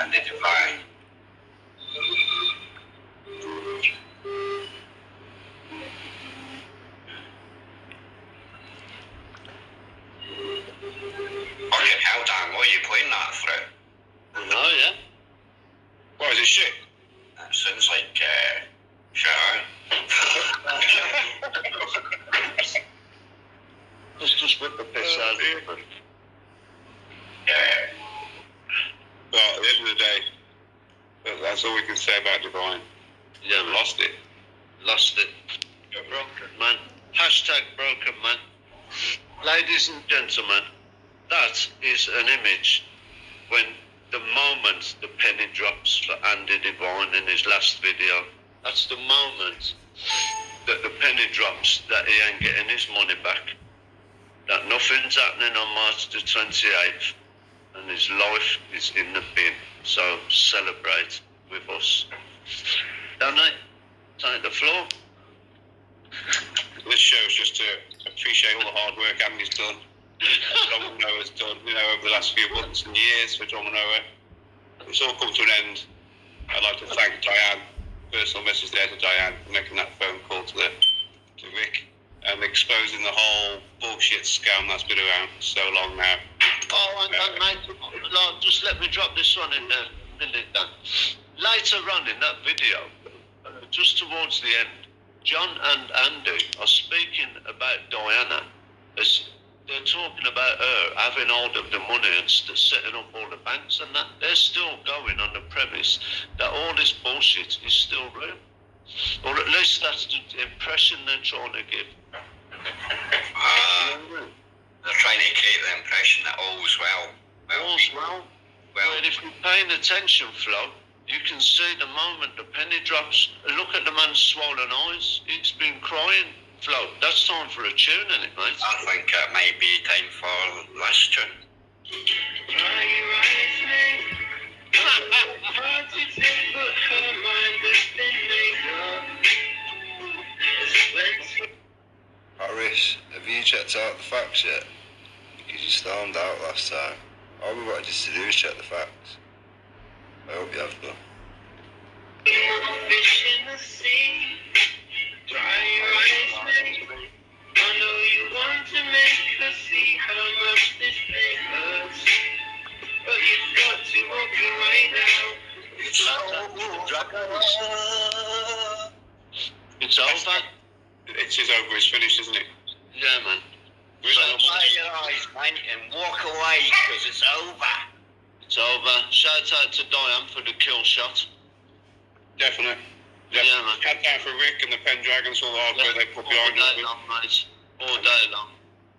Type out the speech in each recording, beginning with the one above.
Identify. Fucking hell, Dan, what are you playing that through? I know, yeah. What, is it shit? That sounds like, shit, Let's just whip the piss out of it. Yeah. But at the end of the day, that's all we can say about Divine. Yeah, man. Lost it. Lost it. You're broken, man. Hashtag broken, man. Ladies and gentlemen, that is an image when the moment the penny drops for Andy Divine in his last video. That's the moment that the penny drops that he ain't getting his money back. That nothing's happening on March the 28th and his life is in the bin. So celebrate with us. Danny, take the floor. This show's just to appreciate all the hard work Andy's done. John Manoa's done, over the last few months and years for John Manoa. It's all come to an end. I'd like to thank Diane, personal message there to Diane, for making that phone call to Rick and exposing the whole bullshit scam that's been around for so long now. Oh, and mate, just let me drop this one in a minute, Dan. Later on in that video, just towards the end, John and Andy are speaking about Diana as they're talking about her having hold of the money and setting up all the banks and that. They're still going on the premise that all this bullshit is still real. Or at least that's the impression they're trying to give. They're trying to create the impression that all's well. All's well. Well, if you're paying attention, Flo, you can see the moment the penny drops. Look at the man's swollen eyes. He's been crying. Flo, that's time for a tune, isn't it, mate? I think it might be time for last tune. Harris, have you checked out the facts yet? Because you stormed out last time. All we wanted you to do is check the facts. I hope you have done. Fish in the sea, dry your eyes, mate. I know you want to make her see how much this pain hurts, but you've got to walk away now. It's over. It's over, it's finished, isn't it? Yeah, man. Dry your eyes, man, and walk away, because it's over. It's over. Shout out to Diane for the kill shot. Definitely. Yeah, man. Cut down for Rick and the Pendragons, all the hard work they put behind all day it. long, mate. All day long.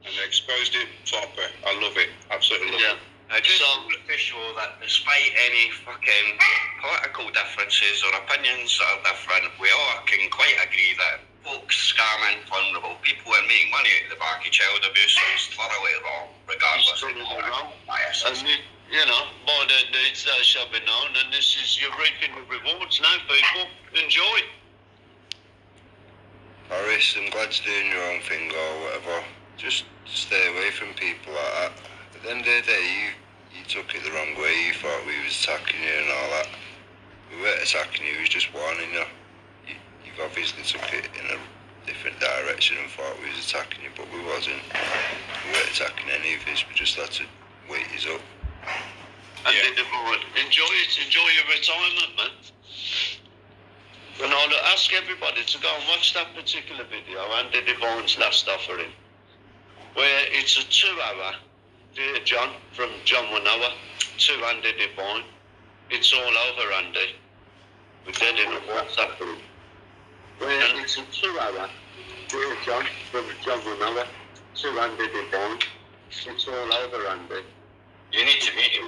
And they exposed it proper. I love it. Absolutely love it. I just official that despite any fucking political differences or opinions that are different, we all can quite agree that folks scamming vulnerable people and making money out of the back of child abuse is thoroughly wrong, regardless of wrong. bias. And by their deeds they shall be known, and this is you're reaping the rewards now, people. Enjoy. Harris, I'm glad you're doing your own thing or whatever. Just stay away from people like that. At the end of the day, you took it the wrong way. You thought we was attacking you and all that. We weren't attacking you, we was just warning you. You've obviously took it in a different direction and thought we was attacking you, but we wasn't. We weren't attacking any of us, we just had to wake you up. And enjoy it, enjoy your retirement, man. And I'll ask everybody to go and watch that particular video, Andy Divine's last offering, where it's a 2-hour, Dear John, from John Manoa to Andy Divine. It's all over, Andy. We're dead in a WhatsApp group. Where it's a 2-hour, Dear John, from John Manoa to Andy Divine. It's all over, Andy. You need to meet him.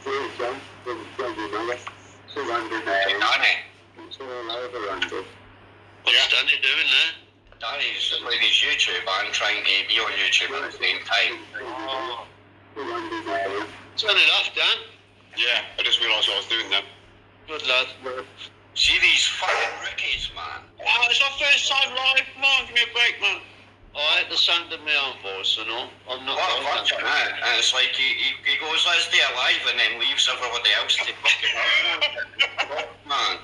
Dear John, from John Manoa to Andy Divine. Danny. It's all over, Andy. Yeah. What's Danny doing there? Danny's playing his YouTube and trying to be on YouTube at the same time. Turn it off, Dan. Yeah, I just realised what I was doing then. Good lad. See these fucking rookies, man. Oh, it's our first time live. Come on, give me a break, man. I hate the sound of my own voice and all. I'm not What a like virgin, that. and it's like he goes, let's stay alive, and then leaves everybody else to fucking up, man.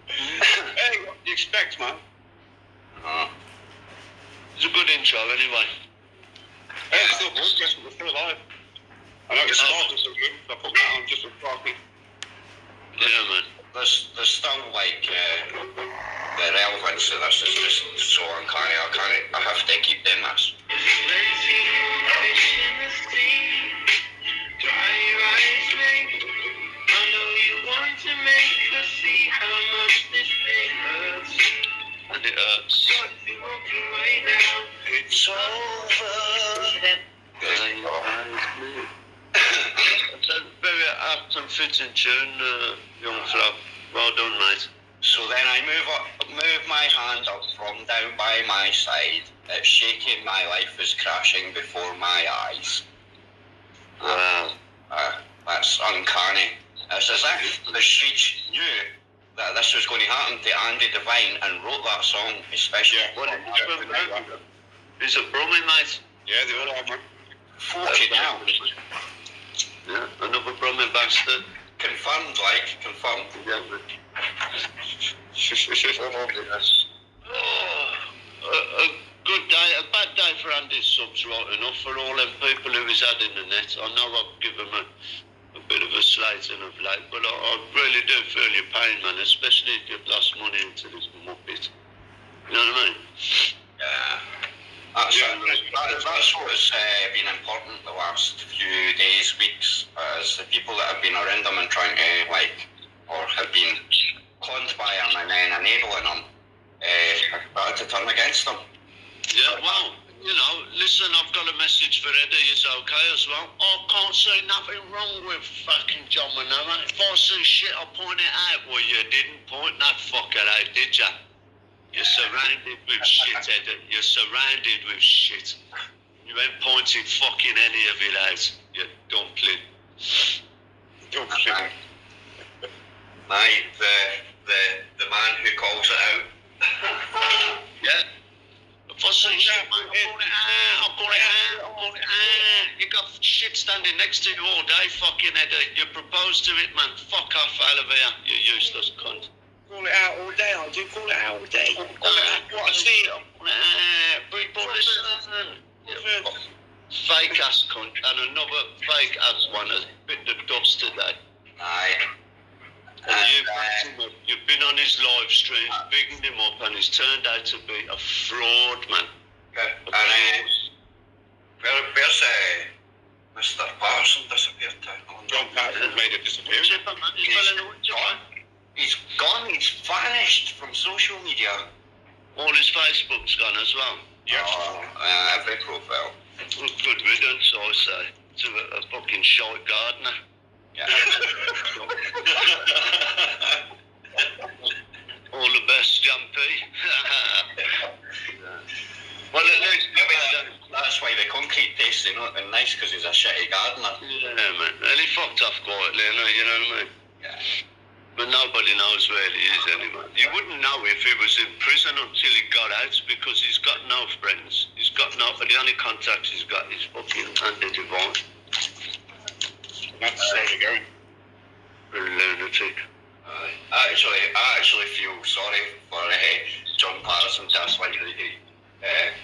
Hey, what do you expect, man? It's a good intro anyway. Hey, it's still broadcasting, we're still alive. I know it's started so good, so I put that on just for talking. Yeah, man. There's still like the relevance of this is just so uncanny. I have to keep doing this. Plenty of fish in the sea. Dry your eyes, mate. I know you want to make us see how much this pain hurts. And it hurts. Got to walk away now. It's over. It's a very apt and fitting tune, young fella. Well done, mate. So then I move my hand up from down by my side. It's shaking. My life is crashing before my eyes. Wow. That's uncanny. It's as if the streets knew that this was going to happen to Andy Devine and wrote that song especially. Yeah. He's a brummie, mate. Yeah, they all are, man. 40 now. Yeah, another brummie bastard. Confirmed. Yeah, man. A good day, a bad day for Andy's subs, right enough, for all them people who he's had in the net. I know I've given him a bit of a slating of late, but I really do feel your pain, man, especially if you've lost money into this muppet. You know what I mean? Yeah. That's what's been important the last few days, weeks, is the people that have been around them and trying to, or have been conned by him and then enabling him, have started to turn against them. Yeah, well, you know, listen, I've got a message for Eddie, it's okay as well. I can't see nothing wrong with fucking John Manama. If I see shit, I'll point it out. Well, you didn't point that fucker out, did ya? You're surrounded with shit, Eddie. You're surrounded with shit. You ain't pointing fucking any of it out, you dumpling. Dumpling. Mate, the man who calls it out. Yeah. If I see shit, man, I'll call it out. You got shit standing next to you all day, fucking Eddie. You proposed to it, man. Fuck off out of here, you useless cunt. Call it out all day, I do call it out all day. Call it out, what I see. People listen. Fake ass cunt, and another fake ass one has bit the dust today. Aye. And you've been on his live stream, bigging him up, and he's turned out to be a fraud, man. Okay. And where's Mr. Patterson disappeared to? John Patterson made it disappear. Chipper, man, he's gone. He's gone. He's vanished from social media. All his Facebook's gone as well. Yes. Every profile. Well, good riddance, I say, to a fucking shite gardener. Yeah. All the best, Jumpy. Well, at least That's why the concrete tastes not been nice, because he's a shitty gardener. yeah, man. And he fucked off quietly, you know what I mean? Yeah. But nobody knows where he is anyway. You wouldn't know if he was in prison until he got out, because he's got no friends. He's got no. The only contacts he's got is fucking Andy Devine. That's where you're going. A lunatic. I actually feel sorry for John Patterson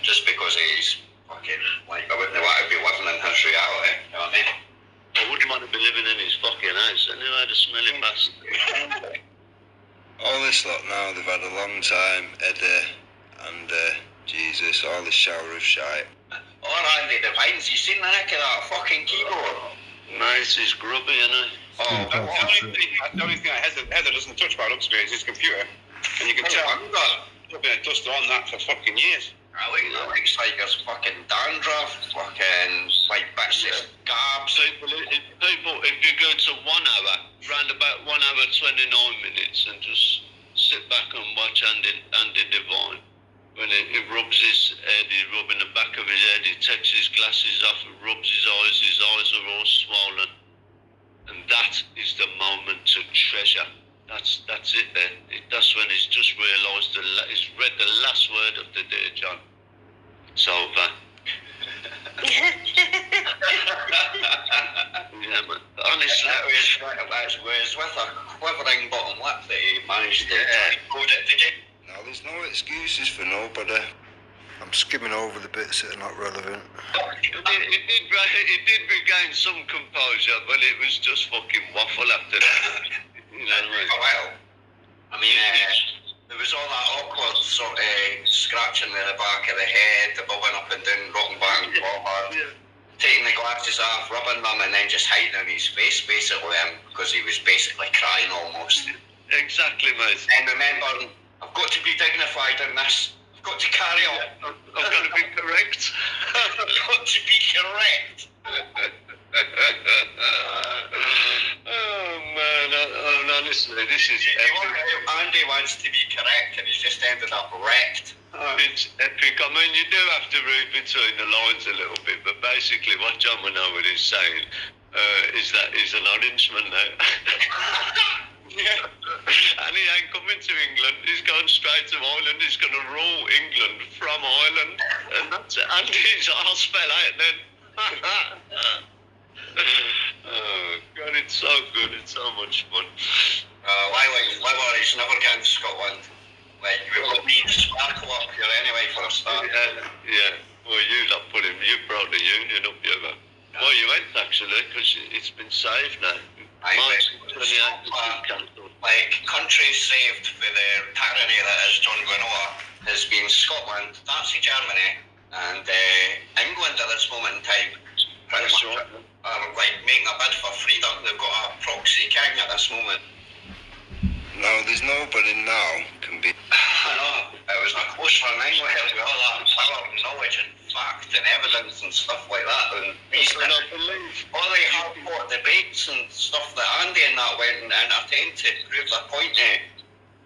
just because he's fucking I wouldn't want to be living in his reality. You know what I mean? I wouldn't want to be living in his fucking house anyway, the smelly bastard. All this lot now, they've had a long time, Eddie and Jesus, all this shower of shite. Or Andy Devines, you seen the neck of that fucking keyboard? Nice, he's grubby, you know. Oh, The only thing that Heather doesn't touch about upstairs is his computer. And you can tell there's been a duster on that for fucking years. I looks like there's fucking dandruff, fucking like bits of scabs. People, if you go to 1 hour, round about 1 hour 29 minutes, and just sit back and watch Andy Devine. When he rubs his head, he's rubbing the back of his head, he takes his glasses off, rubs his eyes are all swollen. And that is the moment to treasure. That's it there. That's when he's just realised, he's read the last word of the day, John. It's over. Yeah, man. Honestly. That was with a quivering bottom lip that he managed to code it, did you? No, there's no excuses for nobody. I'm skimming over the bits that are not relevant. It did regain some composure, but it was just fucking waffle after that. You know what I mean? Well, I mean, there was all that awkward sort of scratching in the back of the head, the bobbing up and down, rocking back and forward, taking the glasses off, rubbing them, and then just hiding on his face, basically, because he was basically crying almost. Exactly, mate. And remember, I've got to be dignified in this. I've got to carry on. I've got to be correct. I've got to be correct. Oh man, honestly, this is epic. Andy wants to be correct, and he's just ended up wrecked. It's epic. I mean, you do have to read between the lines a little bit, but basically what John Manoa is saying is that he's an Orangeman now. Yeah. And he ain't coming to England. He's going straight to Ireland. He's going to rule England from Ireland. And that's it. And he's all spell out then. Oh, God, it's so good. It's so much fun. Why worry? He's never getting to Scotland. Like, we've got me to sparkle up here anyway for a start. Yeah. Well, you brought the union up here, man. Well, you went actually, because it's been saved now. March 28th has been cancelled. Like, countries saved for the tyranny that is John Manoa has been Scotland, Nazi Germany, and England at this moment in time. Pretty much are like making a bid for freedom. They've got a proxy king at this moment. No, there's nobody now can be. I know. It was a close run anyway with all that power and knowledge and fact and evidence and stuff like that. And all the hard-fought debates and stuff that Andy and that went and entertained to prove their point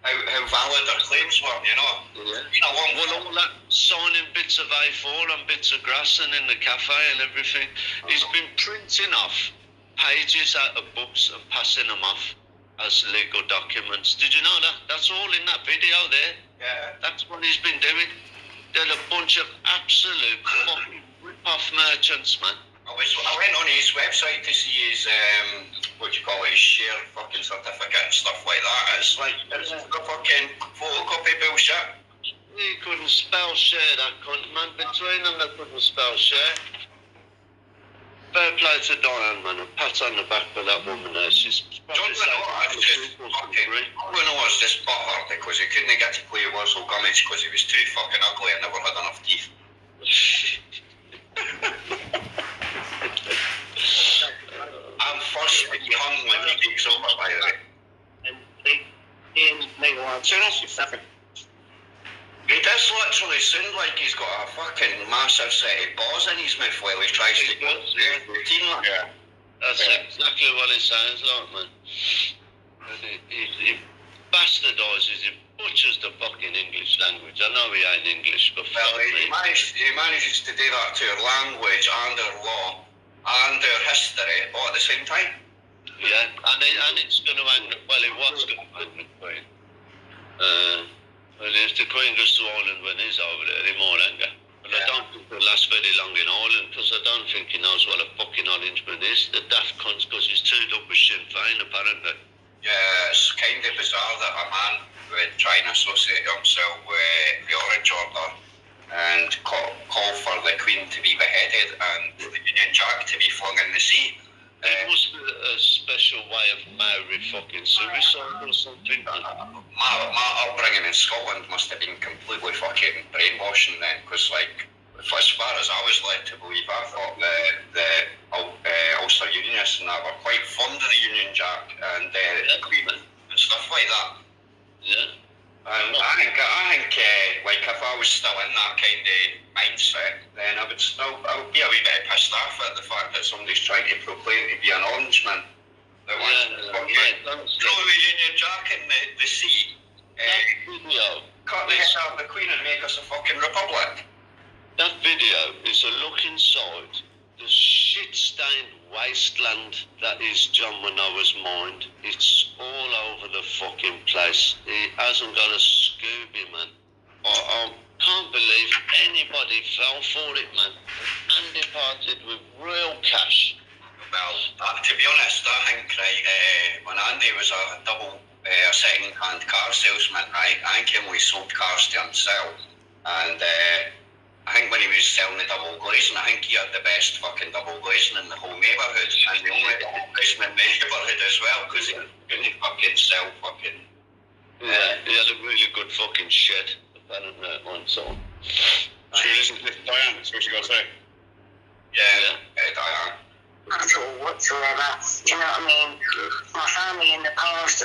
how valid their claims were, you know. Yeah. You know, Well, all that signing bits of A4 and bits of grass and in the cafe and everything, he's been printing off pages out of books and passing them off as legal documents. Did you know that? That's all in that video there. Yeah. That's what he's been doing. They're a bunch of absolute fucking rip-off merchants, man. I went on his website to see his, what do you call it, his share fucking certificate and stuff like that. It's like, it's a fucking photocopy bullshit. He couldn't spell share, that cunt, man. Between them, they couldn't spell share. Fair play to Diane, man. A pat on the back for that woman there. She's John Manoa was just butthurt because he couldn't get to play Warsaw Gummidge because he was too fucking ugly and never had enough teeth. I'm first to be hung when he takes over, by the way. And they make a lot of sense. He does literally sound like he's got a fucking massive set of balls in his mouth while he tries to go through the routine. Yeah. That's exactly what it sounds like, man. And he bastardizes, he butchers the fucking English language. I know he ain't English, but Well, he manages to do that to our language and our law and our history all at the same time. Yeah, and it's going to end, well, it was going to end with Queen. Well, if the Queen goes to Ireland when he's over there, he might anger. But I don't think he'll last very long in Ireland, because I don't think he knows what a fucking Orangeman is. The daft cunt, because he's too up with Sinn Féin, apparently. Yeah, it's kind of bizarre that a man would try and associate himself with the Orange Order and call for the Queen to be beheaded and the Union Jack to be flung in the sea. It must be a special way of Maori fucking suicide or something. My upbringing in Scotland must have been completely fucking brainwashing then, because like, as far as I was led to believe, I thought the Ulster Unionists and that were quite fond of the Union Jack and the Queen and stuff like that. Yeah. And I think like if I was still in that kind of mindset, then I would be a wee bit pissed off at the fact that somebody's trying to proclaim to be an Orangeman that wants to throw the Union Jack in the sea, cut the head off the Queen and make us a fucking republic. That video is a look inside the shit-stained wasteland that is John Manoa's mind. It's all over the fucking place. He hasn't got a Scooby, man. Can't believe anybody fell for it, man. And departed with real cash. Well, to be honest, I think, right, when Andy was a second-hand car salesman, right, I think he only sold cars to himself. And I think when he was selling the double glazing, I think he had the best fucking double glazing in the whole neighbourhood. And the only double glazing in the neighbourhood as well, because he couldn't fucking sell fucking... Yeah, he had a really good fucking shed, apparently, at one time. Should we listen to this Diane? That's what you got to say. Yeah. Diane. At all whatsoever. Do you know what I mean? My family in the past,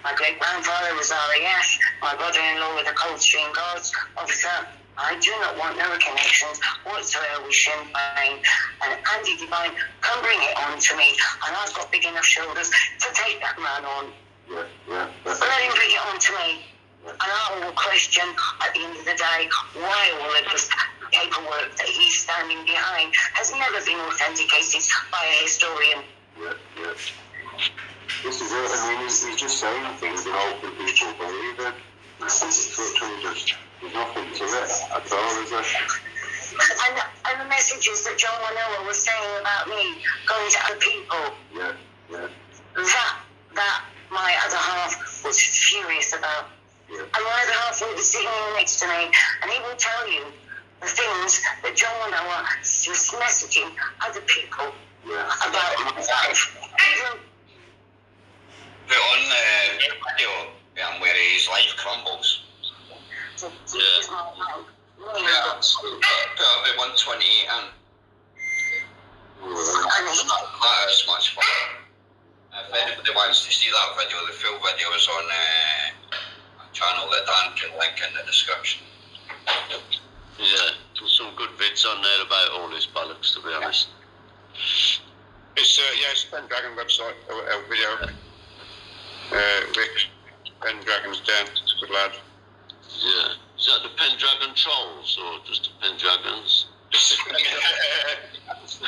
my great grandfather was RAF, my brother-in-law with the Coldstream Guards officer. I do not want no connections whatsoever with Sinn Féin and Andy Devine. Come bring it on to me, and I've got big enough shoulders to take that man on. Let him bring it on to me, and I will question at the end of the day why all of this paperwork that he's standing behind has never been authenticated by a historian. This is it. I mean, he's just saying things and hoping people believe it. It's literally just, there's nothing to it at all, is there? And the messages that John Manoa was saying about me going to other people, that my other half was furious about. And my other half will be sitting here next to me, and he will tell you the things that John Manoa was messaging other people about myself. Put on the video where his life crumbles. So, Put up at 128 and that is much fun. If anybody wants to see that video, the full video is on a channel that Dan can link in the description. Yeah, there's some good vids on there about all this bollocks, to be honest. It's Pendragon website, a video. Rick Pendragon's down, good lad. Yeah. Is that the Pendragon Trolls or just the Pendragons?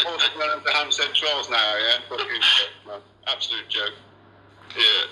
All the Hampstead Trolls now, yeah? Fucking shit, man. Absolute joke. Yeah.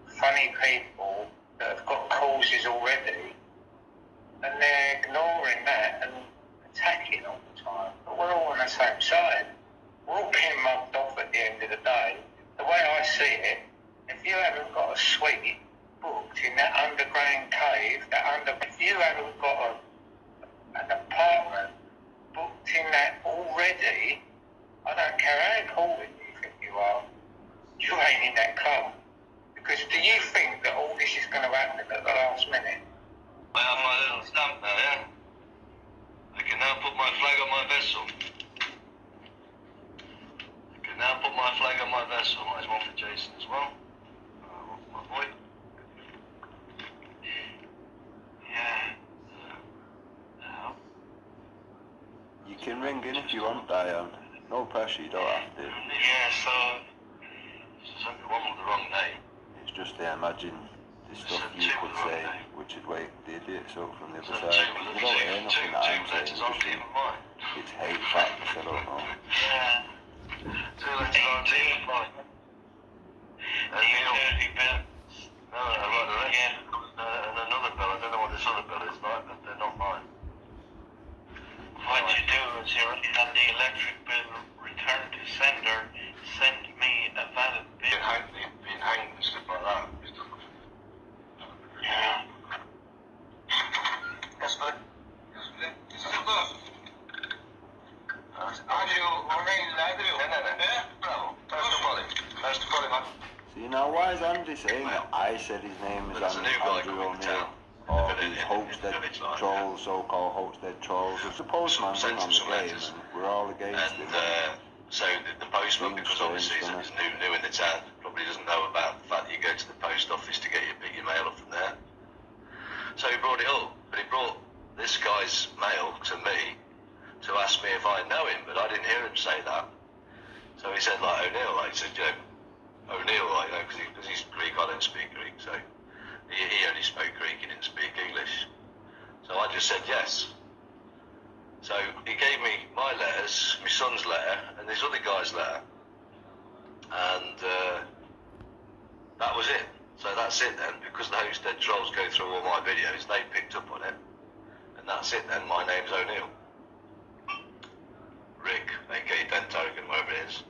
Funny people that have got causes already, and they're ignoring that and attacking all the time. But we're all on the same side. We're all getting mugged off at the end of the day. The way I see it, if you haven't got a suite booked in that underground cave, if you haven't got an apartment booked in that already, I don't care how important you think you are, you ain't in that club. Because do you think that all this is going to happen at the last minute? I have my little stamp now, yeah? I can now put my flag on my vessel. I can now put my flag on my vessel. There's one for Jason as well. One for my boy. Yeah. You can ring in if you want, Diane. No pressure, you don't have to. Yeah, so there's only one with the wrong name. It's just imagine the stuff you could say, which would wake the idiots up from the other side. You don't hear nothing that I'm saying, it's hate facts, I don't know. Yeah. Two letters aren't even mine. No, right, yeah. And another bill, I don't know what this other bill is like, but they're not mine. What you do is you on the electric bill return to sender, send me a valid bill. Being hanged and stuff like that. Yeah. That's good. It's still good. See, now why is Andy saying that I said his name is Andrew O'Neill? Or these hoaxted trolls, so-called hoaxted trolls. It's the postman thing on the game, and we're all against it. So the postman, because obviously he's new in the town, probably doesn't know about the fact that you go to the post office to pick your mail up from there. So he brought it up, but he brought this guy's mail to me to ask me if I know him, but I didn't hear him say that. So he said, like, O'Neill, like, he said, you know, O'Neill, like, you know, because he's Greek, I don't speak Greek, so he only spoke Greek, he didn't speak English. So I just said yes. So he gave me my letters, my son's letter, and this other guy's letter. And that was it. So that's it then, because the hoaxted trolls go through all my videos, they picked up on it. And that's it then, my name's O'Neill. Rick, aka Den Token, whatever it is.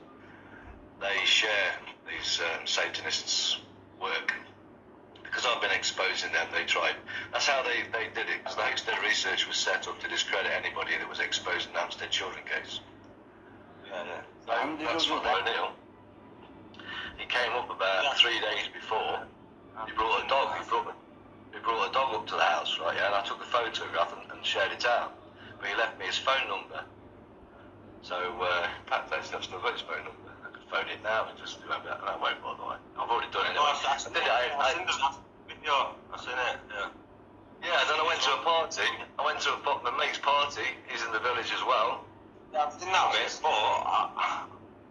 They share these Satanists' work. Because I've been exposing them, they tried. That's how they did it, because the hoaxted research was set up to discredit anybody that was exposing the Hampstead children case. Yeah. So that's what O'Neill. He came up about 3 days before. He brought a dog. He brought a dog up to the house, right? Yeah, and I took a photograph and shared it out. But he left me his phone number. So, in fact, I've still got his phone number. I could phone it now and just remember that, and I won't, by the way. I've already done it. I seen it, yeah. Yeah, then I went to a party. I went to my mate's party. He's in the village as well. Yeah, I didn't have it, but,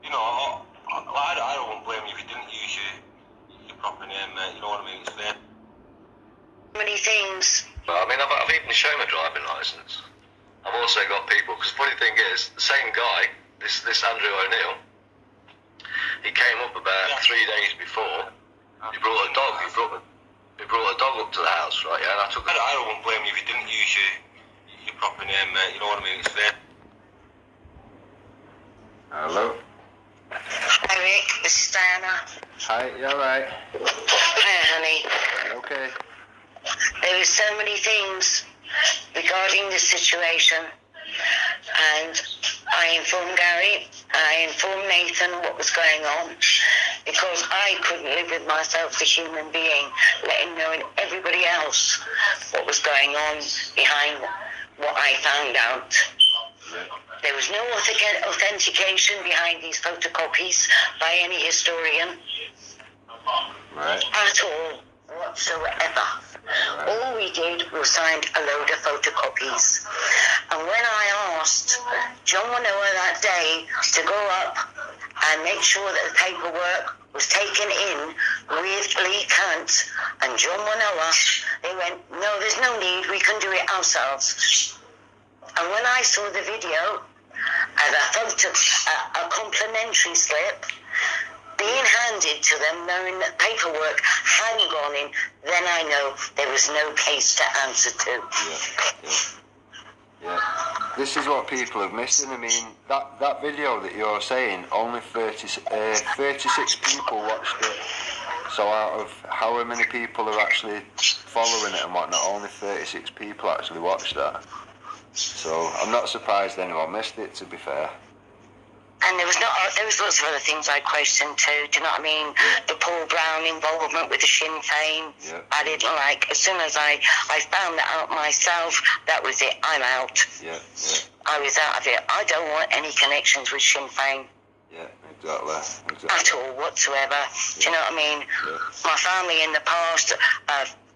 you know, I don't blame you if you didn't use your proper name, mate. You know what I mean? It's fair. Many things. Well, I mean, I've even shown my driving licence. I've also got people, because the funny thing is, the same guy, this Andrew O'Neill, he came up about 3 days before. He brought a dog. He brought a dog up to the house, right? Yeah, and I took. I don't blame you if you didn't use your proper name, mate. You know what I mean? It's fair. Hello. Hi Rick, this is Diana. Hi, you alright? Hi honey. Okay. There were so many things regarding this situation, and I informed Gary, I informed Nathan what was going on, because I couldn't live with myself as a human being, letting knowing everybody else what was going on behind what I found out. There was no authentication behind these photocopies by any historian at all whatsoever. All we did was signed a load of photocopies. And when I asked John Manoa that day to go up and make sure that the paperwork was taken in with Lee Kant and John Manoa, they went, no, there's no need, we can do it ourselves. And when I saw the video and a complimentary slip being handed to them, knowing that paperwork hadn't gone in, then I know there was no case to answer to. Yeah. This is what people have missed. I mean, that video that you're saying, only 36 people watched it. So out of however many people are actually following it and whatnot, only 36 people actually watched that. So I'm not surprised anyone missed it, to be fair. And there was lots of other things I questioned too. Do you know what I mean? Yeah. The Paul Brown involvement with the Sinn Féin. Yeah. I didn't like. As soon as I found that out myself, that was it. I'm out. Yeah. I was out of it. I don't want any connections with Sinn Féin. Yeah, exactly. At all, whatsoever. Do you know what I mean? Yeah. My family in the past,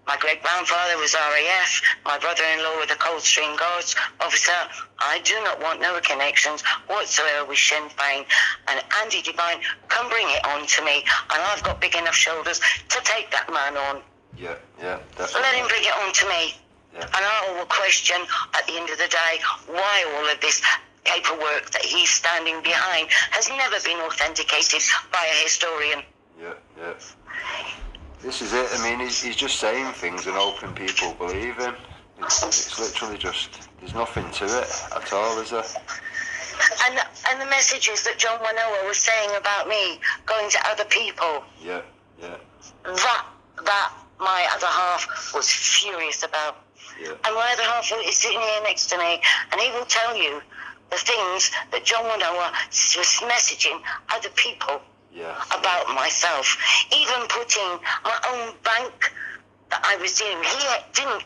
my great-grandfather was RAF, my brother-in-law with the Coldstream Guards officer. I do not want no connections whatsoever with Sinn Féin. And Andy Devine, come bring it on to me, and I've got big enough shoulders to take that man on. Yeah, definitely. Let him bring it on to me. Yeah. And I will question, at the end of the day, why all of this paperwork that he's standing behind has never been authenticated by a historian. Yeah. This is it. I mean, he's just saying things and hoping people believe him. It's literally just, there's nothing to it at all, is there? And the messages that John Wanoa was saying about me going to other people, Yeah. that my other half was furious about. Yeah. And my other half is sitting here next to me, and he will tell you the things that John Wanoa was messaging other people about myself, even putting my own bank that I was in.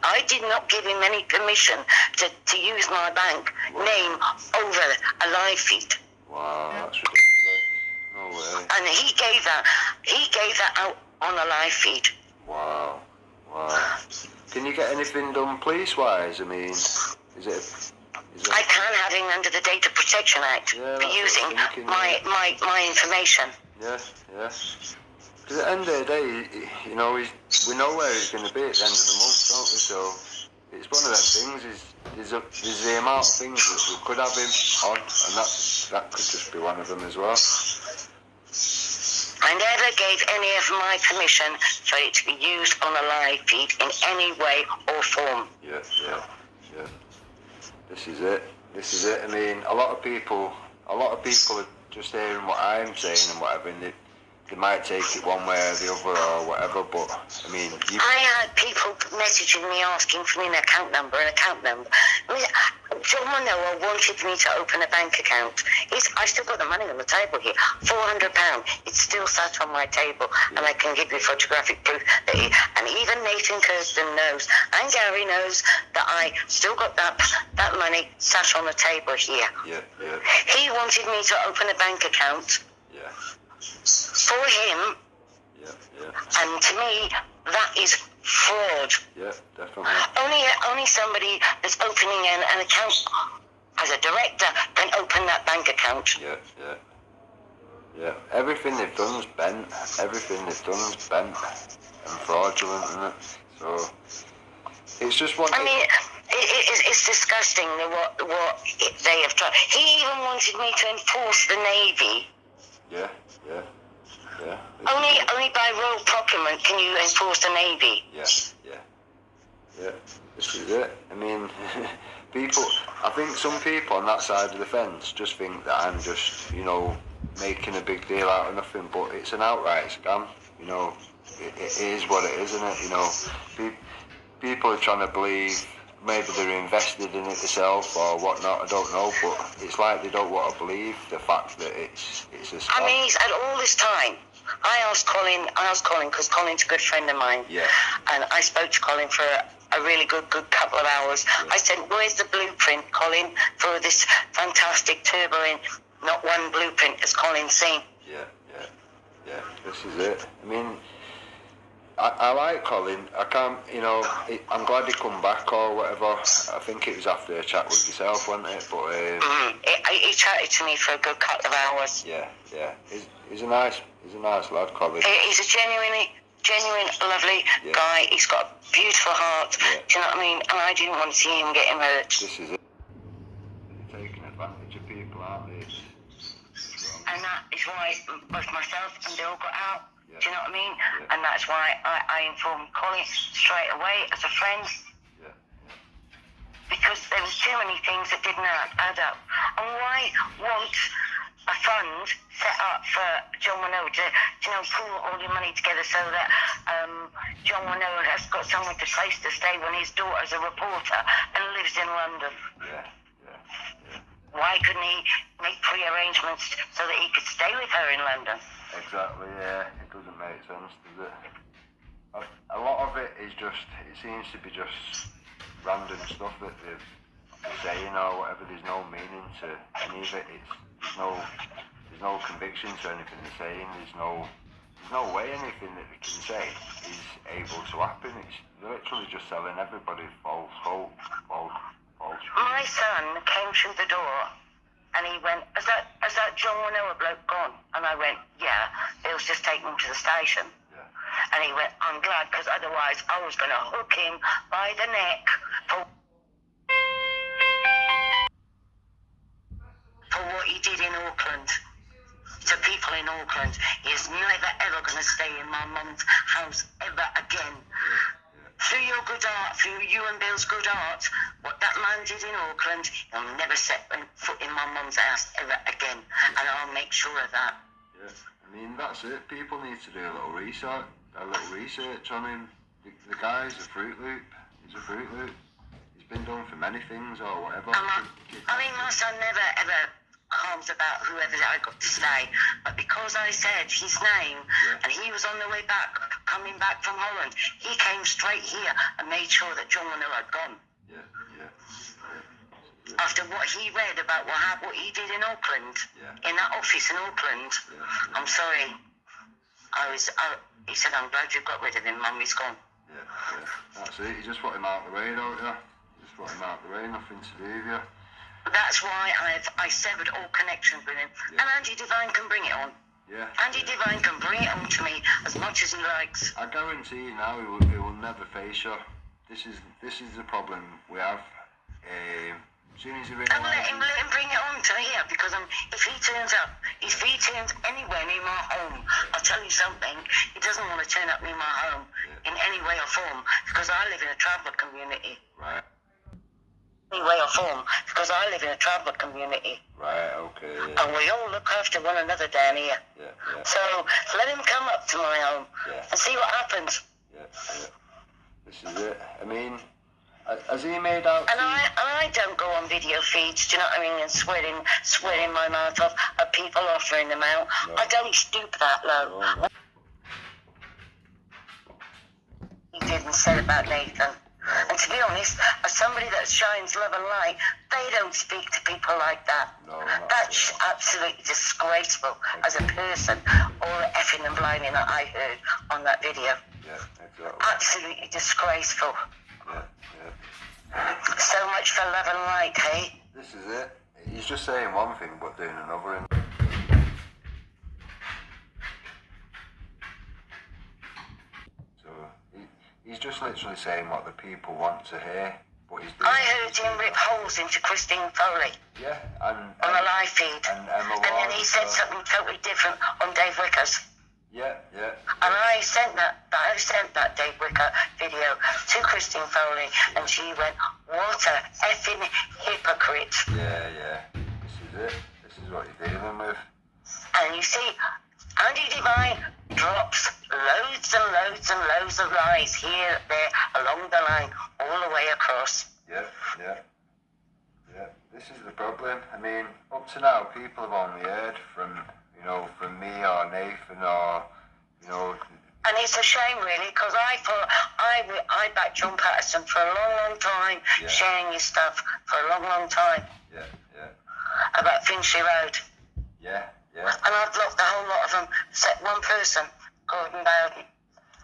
I did not give him any permission to use my bank name over a live feed. Wow, that's ridiculous. No way. And he gave that out on a live feed. Wow. Can you get anything done police-wise? I mean, I can have him under the Data Protection Act for using my information. Yeah. Because at the end of the day, we know where he's going to be at the end of the month, don't we? So it's one of them things. There's the amount of things that we could have him on, and that could just be one of them as well. I never gave any of my permission for it to be used on a live feed in any way or form. Yeah. This is it. I mean, a lot of people are just hearing what I'm saying and whatever, and they might take it one way or the other or whatever, but I mean... I had people messaging me asking for me an account number. I mean, John Manoa wanted me to open a bank account. I still got the money on the table here, £400. It's still sat on my table, and I can give you photographic proof that and even Nathan Kirsten knows, and Gary knows, that I still got that money sat on the table here. Yeah. He wanted me to open a bank account for him, and to me, that is fraud. Yeah, definitely. Only somebody that's opening an account as a director can open that bank account. Yeah. Everything they've done is bent. And fraudulent, isn't it? So it's just one. I mean, it's disgusting what they have tried. He even wanted me to enforce the Navy. Yeah. Only by royal procurement can you enforce the Navy. Yeah. This is it. I mean, I think some people on that side of the fence just think that I'm just, making a big deal out of nothing, but it's an outright scam. It is what it is, isn't it? People are trying to believe maybe they're invested in it themselves or whatnot, I don't know, but it's like they don't want to believe the fact that it's a scam. I mean, at all this time, I asked Colin because Colin's a good friend of mine. Yeah. And I spoke to Colin for a really good couple of hours. Yeah. I said, where's the blueprint, Colin, for this fantastic turbo in? Not one blueprint has Colin seen. Yeah. This is it. I mean, I like Colin. I can't, I'm glad he come back or whatever. I think it was after a chat with yourself, wasn't it? But he chatted to me for a good couple of hours. Yeah. He's a nice lad, Colin. He's a genuine, lovely guy. He's got a beautiful heart. Yeah. Do you know what I mean? And I didn't want to see him getting hurt. This is it. They're taking advantage of people, aren't they? And that is why both myself and Bill got out. Yeah. Do you know what I mean? Yeah. And that's why I informed Colin straight away as a friend. Yeah. Because there was too many things that didn't add up. And why want a fund set up for John Wanoa to pool all your money together so that John Wanoa has got somewhere to stay when his daughter's a reporter and lives in London? Yeah. Why couldn't he make pre-arrangements so that he could stay with her in London? Exactly, yeah. It doesn't make sense, does it? A lot of it is just, it seems to be just random stuff that they're saying or whatever. There's no meaning to any of it. There's no conviction to anything they're saying. There's no way anything that they can say is able to happen. They're literally just selling everybody false hope, false. My son came through the door and he went, has that John Winoa bloke gone? And I went, yeah, Bill's just taken him to the station. Yeah. And he went, I'm glad, because otherwise I was going to hook him by the neck for what he did in Auckland. To people in Auckland. He is never ever going to stay in my mum's house ever again. Through your good art, through you and Bill's good art, what that man did in Auckland, he'll never set foot in my mum's house ever again. And I'll make sure of that. Yeah, I mean, that's it. People need to do a little research on him. The guy's a Fruit Loop. He's a Fruit Loop. He's been done for many things or whatever. I mean, my son never ever harms about whoever I got to stay, but because I said his name and he was on the way back, coming back from Holland, he came straight here and made sure that John Winoa had gone. Yeah. After what he read about what he did in Auckland, in that office in Auckland, I'm sorry. He said, I'm glad you got rid of him, Mum, he's gone. Yeah. That's it. You just want him out of the way, don't you? Just want him out of the way, nothing to do with you. That's why I severed all connections with him. And Andy Devine can bring it on. Yeah. Andy Devine can bring it on to me as much as he likes. I guarantee you now he will never face you. This is the problem we have. As soon as he realizes... And let him bring it on to here, because if he turns anywhere near my home, I'll tell you something, he doesn't want to turn up near my home in any way or form, because I live in a traveller community. Right. Any way or form, because I live in a traveller community. Right, okay. Yeah. And we all look after one another down here. Yeah. So let him come up to my home and see what happens. Yeah. This is it. I mean, has he made out? And I don't go on video feeds, do you know what I mean, and swearing my mouth off at people offering them out. No. I don't stoop that low. No. He didn't say about Nathan. And to be honest, as somebody that shines love and light, they don't speak to people like that. No, that's absolutely disgraceful as a person, all the effing and blinding that I heard on that video. Yeah, exactly. Absolutely disgraceful. Yeah. So much for love and light, hey? This is it. He's just saying one thing but doing another. He's just literally saying what the people want to hear, but he's doing... I heard him rip holes into Christine Foley. Yeah, and on a live feed. And Emma and then he said something totally different on Dave Wicker's. Yeah. And I sent that Dave Wicker video to Christine Foley, and she went, what a effing hypocrite. Yeah. This is it. This is what you're dealing with. And you see, Andy Devine drops loads and loads and loads of lies here, there, along the line, all the way across. Yeah. This is the problem. I mean, up to now, people have only heard from me or Nathan or, And it's a shame, really, because I thought I backed John Patterson for a long time, sharing his stuff for a long time. Yeah. About Finchley Road. Yeah. And I've blocked the whole lot of them, except one person, Gordon Bowden.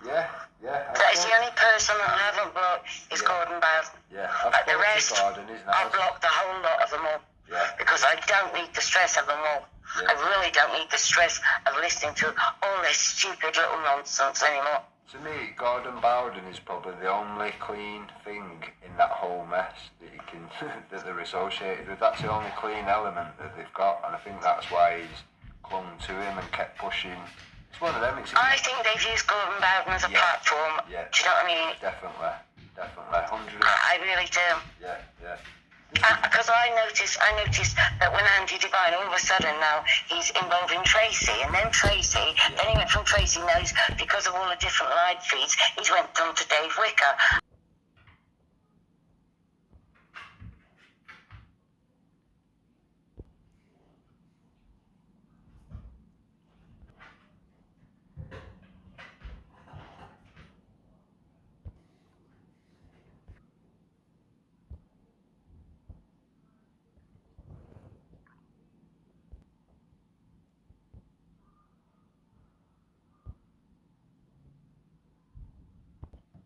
Yeah. That is the only person that I haven't blocked is Gordon Bowden. Yeah, but the rest, Gordon, I've blocked the whole lot of them all. Yeah. Because I don't need the stress of them all. Yeah. I really don't need the stress of listening to all this stupid little nonsense anymore. To me, Gordon Bowden is probably the only clean thing in that whole mess that they're associated with. That's the only clean element that they've got, and I think that's why he's clung to him and kept pushing. It's one of them. I think they've used Gordon Bowden as a platform. Yeah. Do you know what I mean? Definitely. 100%. I really do. Yeah. Because I noticed that when Andy Devine, all of a sudden now, he's involving Tracy, and then then he went from Tracy knows, because of all the different live feeds, he's went on to Dave Wicker.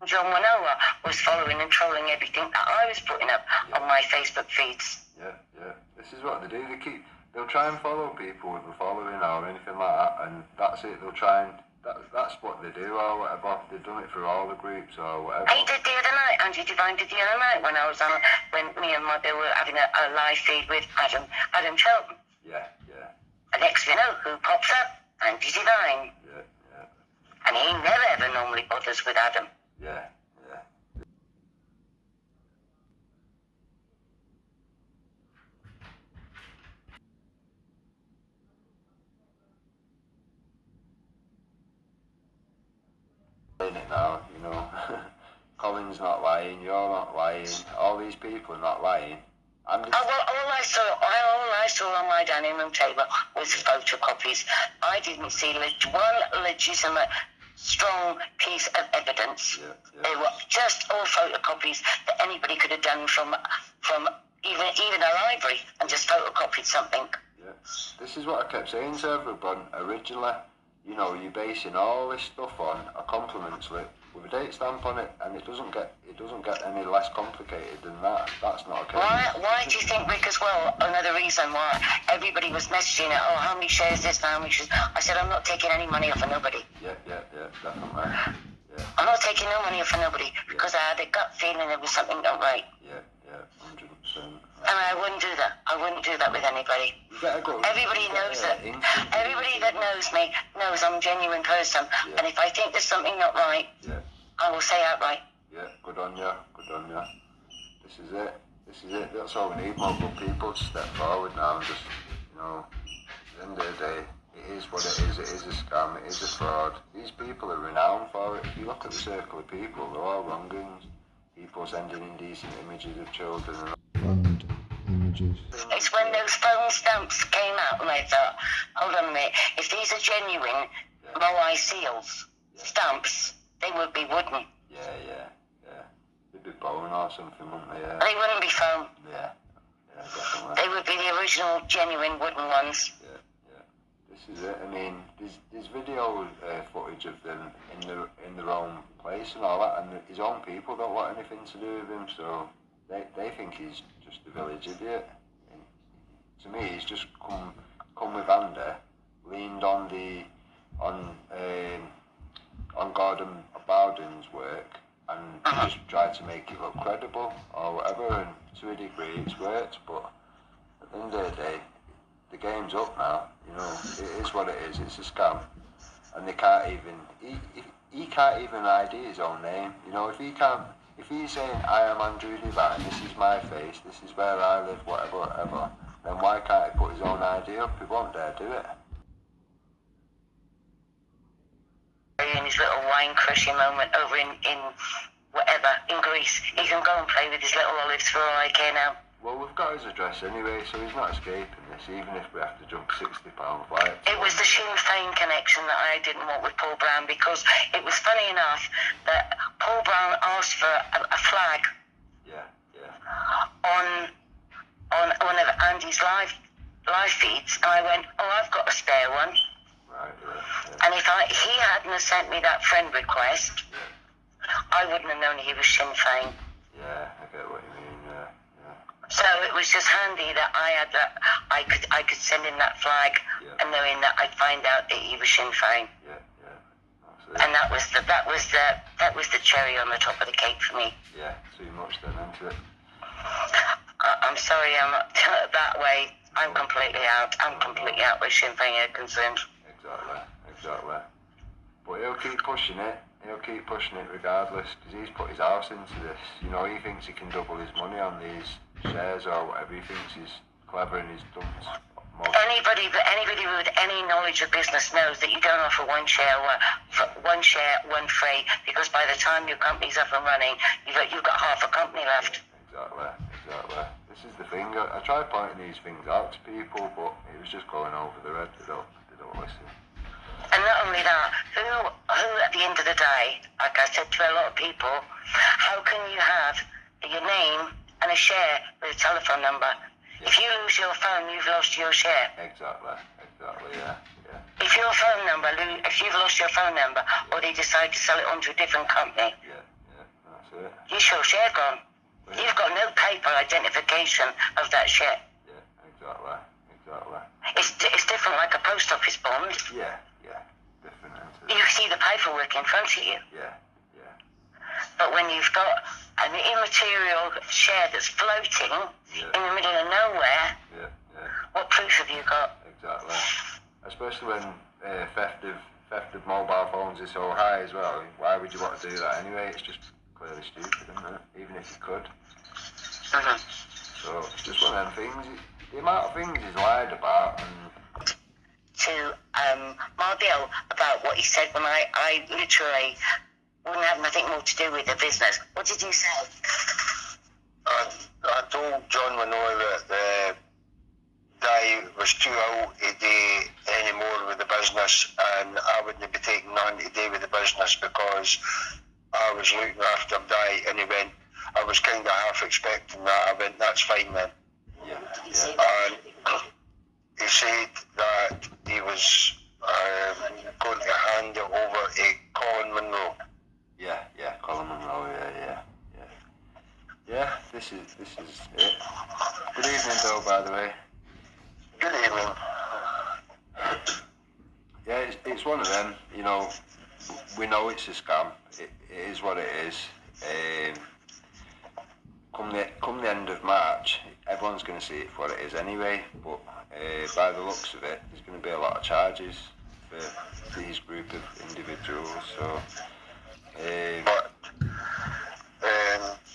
John Wanoa was following and trolling everything that I was putting up on my Facebook feeds. Yeah. This is what they do. They'll try and follow people with the following or anything like that, and that's it. They'll try and that's what they do or whatever. They've done it for all the groups or whatever. He did the other night. Andrew Divine did the other night when I was on, when me and Mother were having a live feed with Adam Chelton. Yeah. And next thing you know, who pops up? Andrew Divine. Yeah. And he never ever normally bothers with Adam. Yeah. In it now, you know. Colin's not lying, you're not lying, all these people are not lying. All I saw on my dining room table was photocopies. I didn't see one legitimate, strong piece of evidence. Yeah. They were just all photocopies that anybody could have done from even a library and just photocopied something. Yeah. This is what I kept saying to everyone originally. You know, you're basing all this stuff on a compliment slip with a date stamp on it, and it doesn't get any less complicated than that. That's not okay. Why do you think, Rick, as well? Another reason why everybody was messaging it. Oh, how many shares this? How many shares? I said, I'm not taking any money off of nobody. Yeah, definitely. Yeah. I'm not taking no money off of nobody because I had a gut feeling there was something not right. Yeah, 100%. And I wouldn't do that. I wouldn't do that with anybody. Everybody knows that. Everybody that knows me knows I'm a genuine person. Yeah. And if I think there's something not right, I will say outright. Yeah, good on you. This is it. That's all we need, more good people to step forward now and just, you know, at the end of the day, it is what it is. It is a scam. It is a fraud. These people are renowned for it. If you look at the circle of people, they're all wrongings. People sending indecent images of children and images. It's when those phone stamps came out and I thought, hold on a minute, if these are genuine Moai seals, stamps, they would be wooden. Yeah. They'd be bone or something, wouldn't they? Yeah. They wouldn't be foam. Yeah, definitely. They would be the original, genuine wooden ones. Yeah. This is it. I mean, there's video footage of them in their own place and all that, and his own people don't want anything to do with him, so they think he's just a village idiot. And to me, he's just come with Andy, leaned on Gordon Bowden's work, and just tried to make it look credible or whatever, and to a degree it's worked, but at the end of the day, the game's up now. You know, it is what it is. It's a scam, and they can't even. He can't even ID his own name. You know, if he's saying I am Andrew Divine, this is my face, this is where I live, whatever, then why can't he put his own ID up? He won't dare do it. In his little wine crushing moment over in Greece, he can go and play with his little olives for all I care now. Well, we've got his address anyway, so he's not escaping this, even if we have to jump £60 flight. It was the Sinn Féin connection that I didn't want with Paul Brown, because it was funny enough that Paul Brown asked for a flag on one of Andy's live feeds, and I went, oh, I've got a spare one. Right, And if he hadn't have sent me that friend request, I wouldn't have known he was Sinn Féin. Yeah, I get what you mean. So it was just handy that I had that. I could send him that flag, and knowing that I'd find out that he was Sinn Féin. And that was the cherry on the top of the cake for me. Yeah, too much then, isn't it? I'm sorry, I'm not that way. I'm completely out. I'm completely out where Sinn Féin are concerned. Exactly. But he'll keep pushing it regardless, because he's put his house into this. You know, he thinks he can double his money on these shares or whatever. He thinks he's clever and he's done most. Anybody with any knowledge of business knows that you don't offer one share, one free, because by the time your company's up and running, you've got half a company left. Exactly. This is the thing. I try pointing these things out to people, but it was just going over their head. They don't listen. And not only that, who at the end of the day, like I said to a lot of people, how can you have your name and a share with a telephone number? Yeah. If you lose your phone, you've lost your share. Exactly, yeah. If you've lost your phone number, or they decide to sell it on to a different company, it. Is your share gone? You've got no paper identification of that share. Yeah, exactly. It's different like a post office bond. Yeah, different. You see the paperwork in front of you. Yeah. But when you've got an immaterial share that's floating in the middle of nowhere, what proof have you got? Exactly. Especially when theft of mobile phones is so high as well. Why would you want to do that anyway? It's just clearly stupid, isn't it? Even if you could. Mm-hmm. So it's just one of them things. The amount of things he's lied about and... To Mardell about what he said when I literally wouldn't have nothing more to do with the business. What did you say? I told John Manoy that the guy was too old to do any more with the business, and I wouldn't be taking nothing to do with the business because I was looking after Di, and he went, I was kind of half expecting that. I went, that's fine then. Yeah. And he said that he was going to hand it over to Colin Monroe. Yeah, Colin Monroe, yeah, this is it. Good evening, Bill, by the way. Good evening. Yeah, it's one of them, you know, we know it's a scam. It is what it is. Come the end of March, everyone's going to see it for what it is anyway, but by the looks of it, there's going to be a lot of charges for these group of individuals, so... But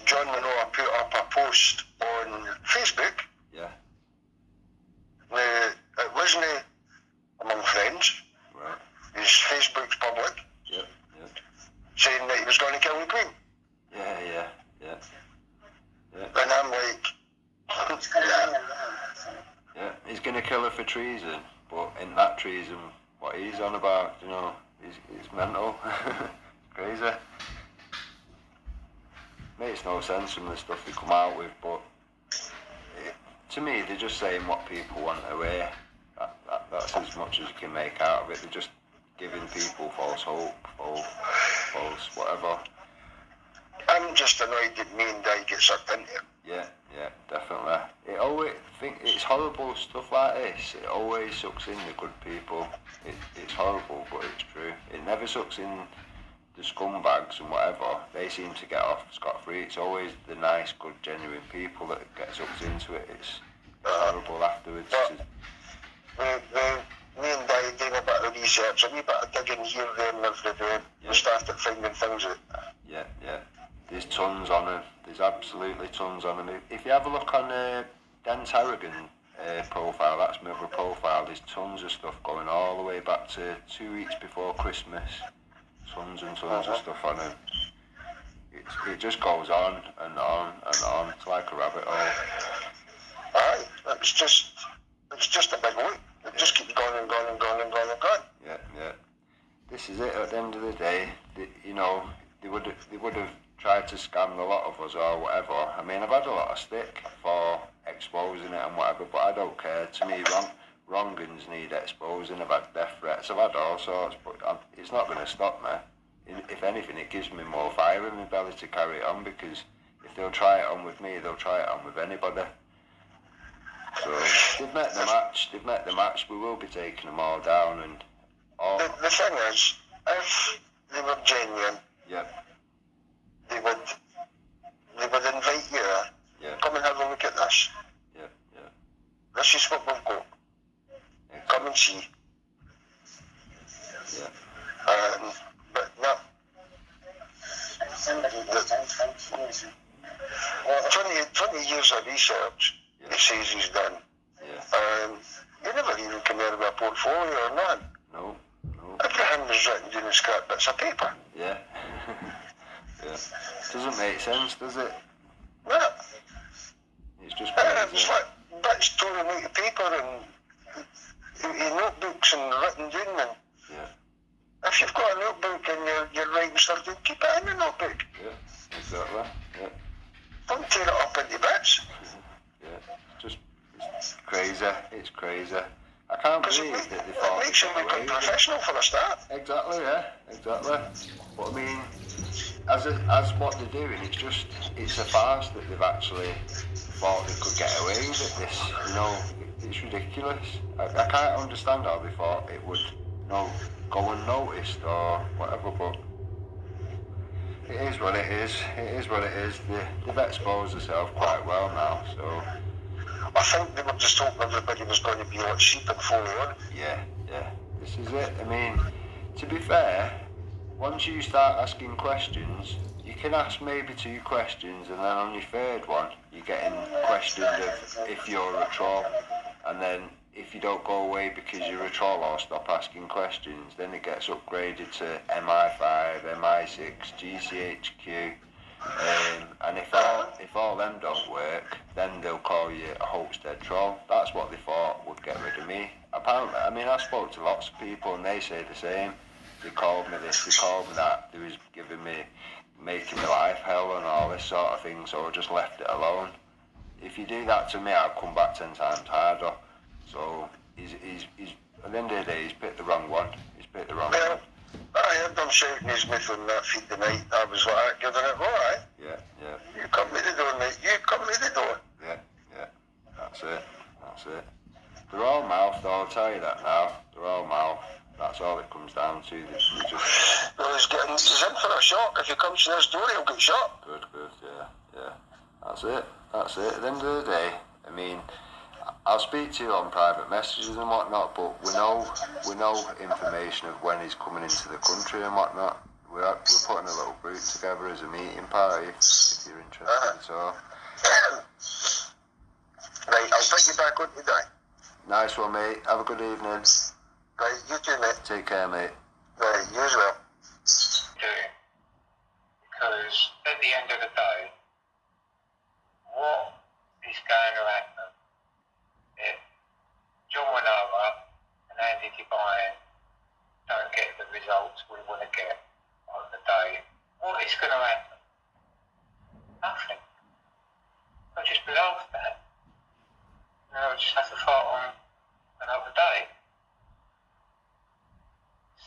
John Manoa put up a post on Facebook. Yeah. It wasn't among friends. Right. His Facebook's public. Yep. Saying that he was going to kill the Queen. Yeah. And I'm like, Yeah, he's going to kill her for treason, but in that treason, what he's on about, you know, he's mental. Crazy. Makes no sense from the stuff they come out with, but to me, they're just saying what people want to hear. That's as much as you can make out of it. They're just giving people false hope, false whatever. I'm just annoyed that me and Di get sucked into it. Yeah, definitely. It's horrible stuff like this. It always sucks in the good people. It's horrible, but it's true. It never sucks in the scumbags and whatever. They seem to get off scot-free. It's always the nice, good, genuine people that get sucked into it. It's horrible afterwards. Me and Di did a bit of research, a wee bit of digging here, there and everywhere. We started finding things out. Yeah. There's tons on them. There's absolutely tons on them. If you have a look on Dan Tarragon profile, that's my other profile, there's tons of stuff going all the way back to 2 weeks before Christmas. Tons and tons of stuff on him. It just goes on and on and on. It's like a rabbit hole. Aye, it's just a big loop. It just keeps going and going and going and going and going. Yeah. This is it. At the end of the day, they would have tried to scam a lot of us or whatever. I mean, I've had a lot of stick for exposing it and whatever, but I don't care. To me, wrongings need exposing. I've had death threats. I've had all sorts, but it's not going to stop me. If anything, it gives me more fire in my belly to carry it on, because if they'll try it on with me, they'll try it on with anybody. So they've met the match. We will be taking them all down and all. The thing is, if they were genuine, they would invite you. Come and have a look at this. This is what we've got. Come and see. But no. 20 years of research, he says he's done. You never even come out of a portfolio or none. No. Everything was written down in scrap bits of paper. Yeah. Doesn't make sense, does it? No. It's just it's like bits torn out of paper and notebooks and written down. And if you've got a notebook and you're writing something, keep it in the notebook. Yeah, exactly. Yeah. Don't tear it up into bits. It's crazy. It's crazy. I can't believe that they thought it makes them look unprofessional for a start. Exactly, yeah, exactly. But I mean, as what they're doing, it's a farce that they've actually thought they could get away with it. This, it's ridiculous. I can't understand how they thought it would, go unnoticed or whatever. But it is what it is. It is what it is. They've exposed themselves quite well now. So I think they were just hoping everybody was going to be like sheep and follow on. yeah. This is it. I mean, to be fair, once you start asking questions, you can ask maybe 2 questions, and then on your third one, you're getting questioned of if you're a troll. And then if you don't go away because you're a troll or stop asking questions, then it gets upgraded to MI5, MI6, GCHQ. And if all them don't work, then they'll call you a hoaxted troll. That's what they thought would get rid of me. Apparently, I mean, I spoke to lots of people and they say the same. They called me this, they called me that. They was making my life hell and all this sort of thing, so I just left it alone. If you do that to me, I'll come back 10 times harder. So he's at the end of the day, he's picked the wrong one. Well, I heard them shouting his myth on that feed tonight. I was like, giving it alright. Yeah. You come to the door, mate. You come to the door. Yeah. That's it. They're all mouth, I'll tell you that now. They're all mouth. That's all it comes down to. Well, he's in for a shock. If he comes to this door, he'll get shot. Good, yeah. That's it. At the end of the day, I mean, I'll speak to you on private messages and whatnot, but we know information of when he's coming into the country and whatnot. We're putting a little group together as a meeting party, if you're interested. So, right, I'll pick you back on today. Nice one, mate. Have a good evening. Right, you too, mate. Take care, mate. Right, you as well. Because at the end of the day, what is going to happen if John went over and Andy Devine don't get the results we want to get on the day? What is going to happen? Nothing. They'll just be laughed at. And they'll just have to fight on another day.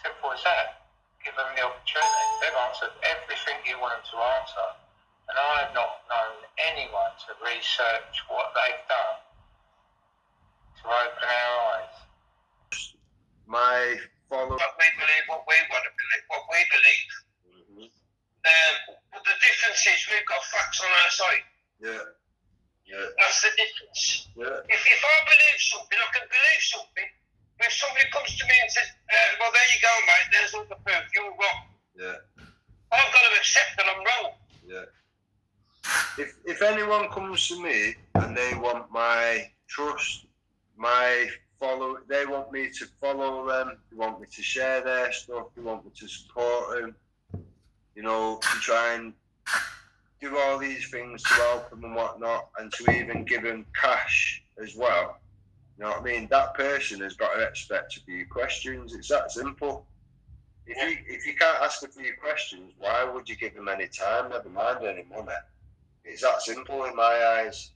Simple as that. Give them the opportunity. They've answered everything you want them to answer. And I have not known anyone to research what they've done to open our eyes. My follow. What we believe, what we want to believe, what we believe. But the difference is we've got facts on our side. Yeah. That's the difference. Yeah. If I believe something, I can believe something. If somebody comes to me and says, well, there you go, mate, there's all the proof, you're wrong. Yeah. I've got to accept that I'm wrong. Yeah. If anyone comes to me and they want my trust, they want me to follow them, they want me to share their stuff, they want me to support them, to try and do all these things to help them and whatnot, and to even give them cash as well. You know what I mean? That person has got to expect a few questions. It's that simple. If you can't ask a few questions, why would you give them any time? Never mind any money. It's that simple in my eyes.